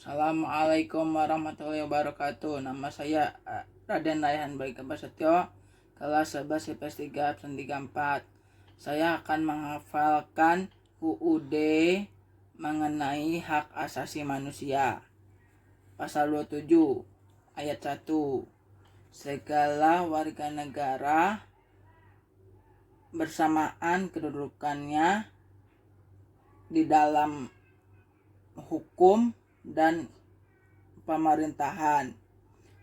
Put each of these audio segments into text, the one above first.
Assalamualaikum warahmatullahi wabarakatuh. Nama saya Raden Raihan Baika Prasetyo, kelas 11 IPS 3 absen 34. Saya akan menghafalkan UUD mengenai hak asasi manusia. Pasal 27 ayat 1. Segala warga negara bersamaan kedudukannya di dalam hukum dan pemerintahan,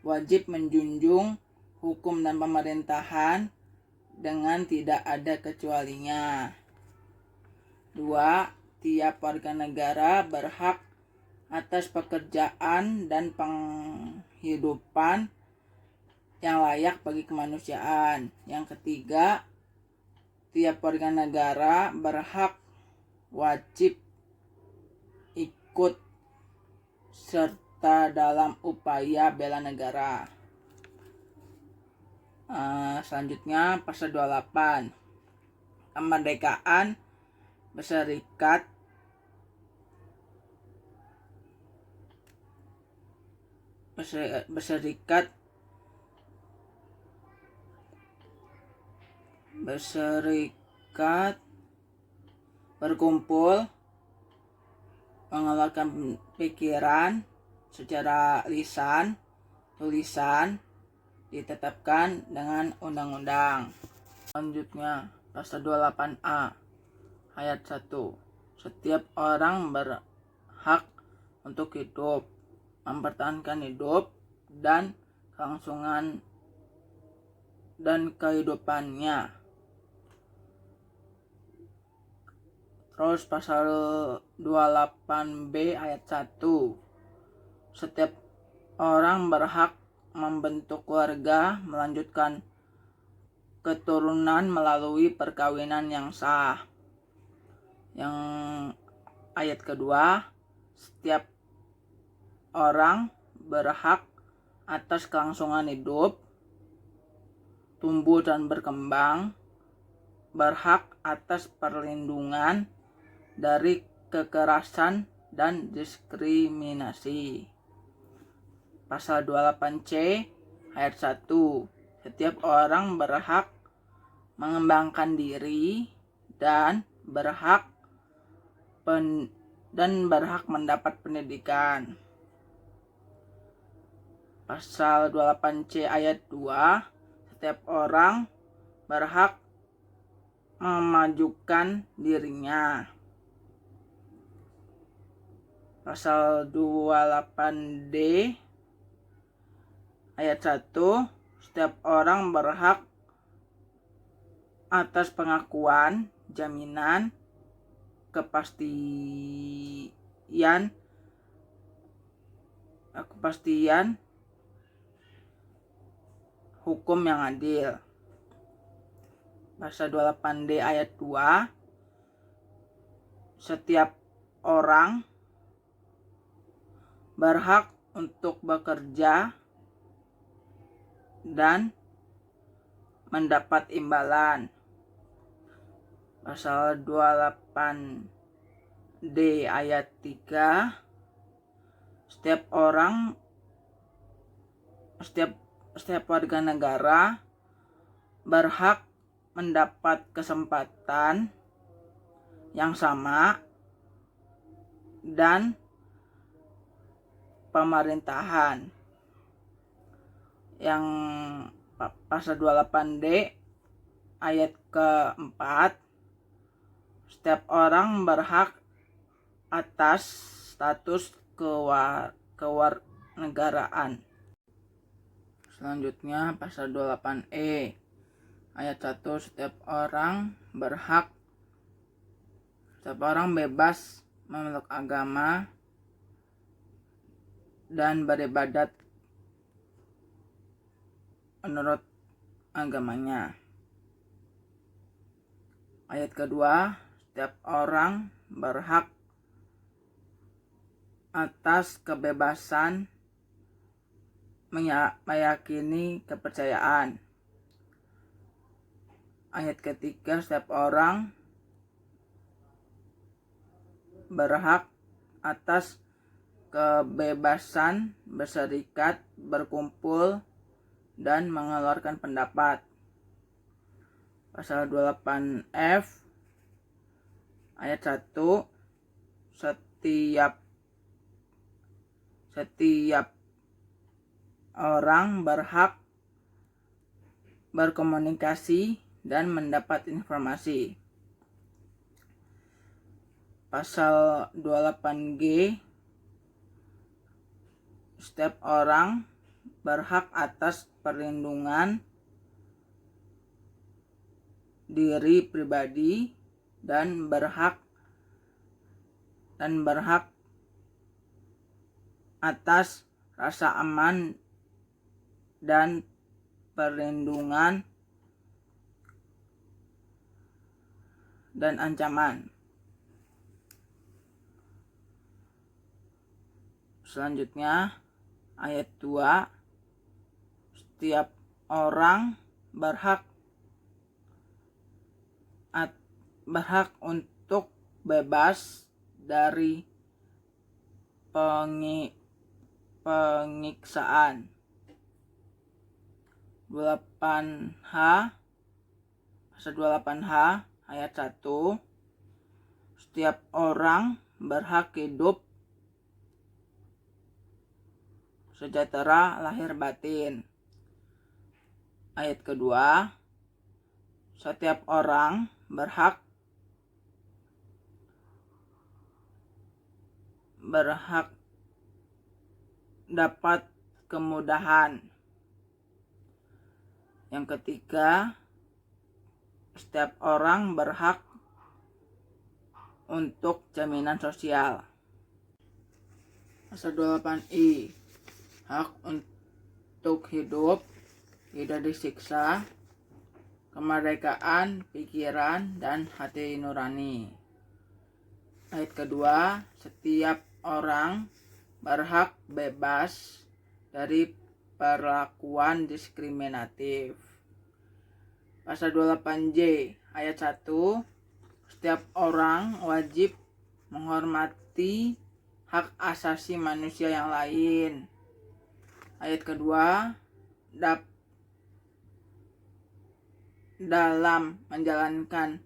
wajib menjunjung hukum dan pemerintahan dengan tidak ada kecualinya. 2. Tiap warga negara berhak atas pekerjaan dan penghidupan yang layak bagi kemanusiaan. Yang ketiga, tiap warga negara berhak wajib ikut serta dalam upaya bela negara. Selanjutnya pasal 28, kemerdekaan berserikat berkumpul, mengeluarkan pikiran secara lisan, tulisan, ditetapkan dengan undang-undang. Selanjutnya, pasal 28A ayat 1. Setiap orang berhak untuk hidup, mempertahankan hidup dan kelangsungan dan kehidupannya. Terus pasal 28B ayat 1. Setiap orang berhak membentuk keluarga, melanjutkan keturunan melalui perkawinan yang sah. Yang ayat kedua, setiap orang berhak atas kelangsungan hidup, tumbuh dan berkembang, berhak atas perlindungan dari kekerasan dan diskriminasi. Pasal 28C ayat 1. Setiap orang berhak mengembangkan diri dan berhak mendapat pendidikan. Pasal 28C ayat 2. Setiap orang berhak memajukan dirinya. Pasal 28D ayat 1. Setiap orang berhak atas pengakuan, jaminan, kepastian hukum yang adil. Pasal 28D ayat 2. Setiap orang berhak untuk bekerja dan mendapat imbalan. Pasal 28D ayat 3. Setiap warga negara berhak mendapat kesempatan yang sama dan pemerintahan. Yang pasal 28D ayat keempat, setiap orang berhak atas status kewarganegaraan. Selanjutnya pasal 28E ayat 1. Setiap orang bebas memeluk agama dan beribadat menurut agamanya. Ayat kedua, setiap orang berhak atas kebebasan meyakini kepercayaan. Ayat ketiga, setiap orang berhak atas kebebasan berserikat, berkumpul, dan mengeluarkan pendapat. Pasal 28F ayat 1, setiap orang berhak berkomunikasi dan mendapat informasi. Pasal 28G, setiap orang berhak atas perlindungan diri pribadi dan berhak atas rasa aman dan perlindungan dan ancaman. Selanjutnya ayat 2, setiap orang berhak untuk bebas dari penyiksaan. 28H, pasal 28H ayat 1, setiap orang berhak hidup sejahtera lahir batin. Ayat kedua, setiap orang berhak dapat kemudahan. Yang ketiga, setiap orang berhak untuk jaminan sosial. Pasal 28I, hak untuk hidup tidak disiksa, kemerdekaan pikiran dan hati nurani. Ayat kedua, setiap orang berhak bebas dari perlakuan diskriminatif. Pasal 28J ayat 1, setiap orang wajib menghormati hak asasi manusia yang lain. Ayat kedua, dalam menjalankan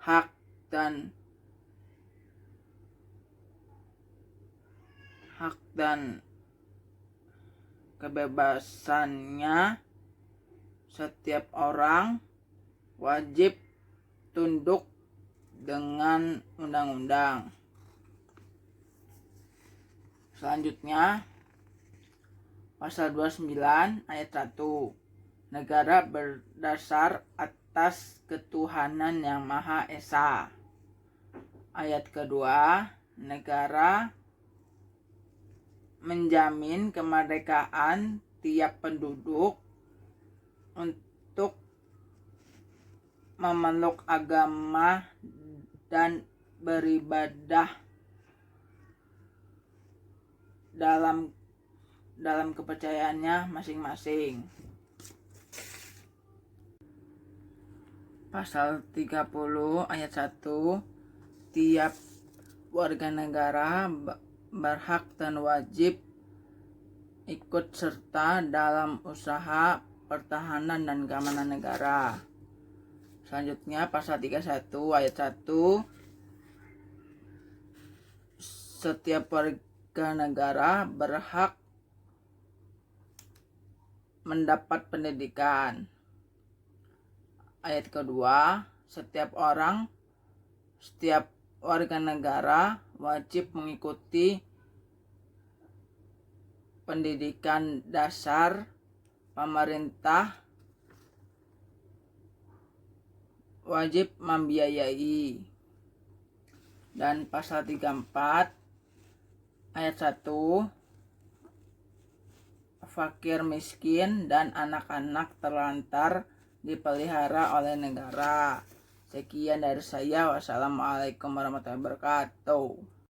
hak dan kebebasannya, setiap orang wajib tunduk dengan undang-undang. Selanjutnya pasal 29 ayat 1, negara berdasar atas ketuhanan yang Maha Esa. Ayat kedua, negara menjamin kemerdekaan tiap penduduk untuk memeluk agama dan beribadah dalam kepercayaannya masing-masing. Pasal 30 ayat 1, tiap warga negara berhak dan wajib ikut serta dalam usaha pertahanan dan keamanan negara. Selanjutnya pasal 31 ayat 1, setiap warga negara berhak mendapat pendidikan. Ayat kedua, setiap warga negara wajib mengikuti pendidikan dasar pemerintah wajib membiayai. Dan pasal 34 ayat 1, fakir miskin dan anak-anak terlantar dipelihara oleh negara. Sekian dari saya. Wassalamualaikum warahmatullahi wabarakatuh.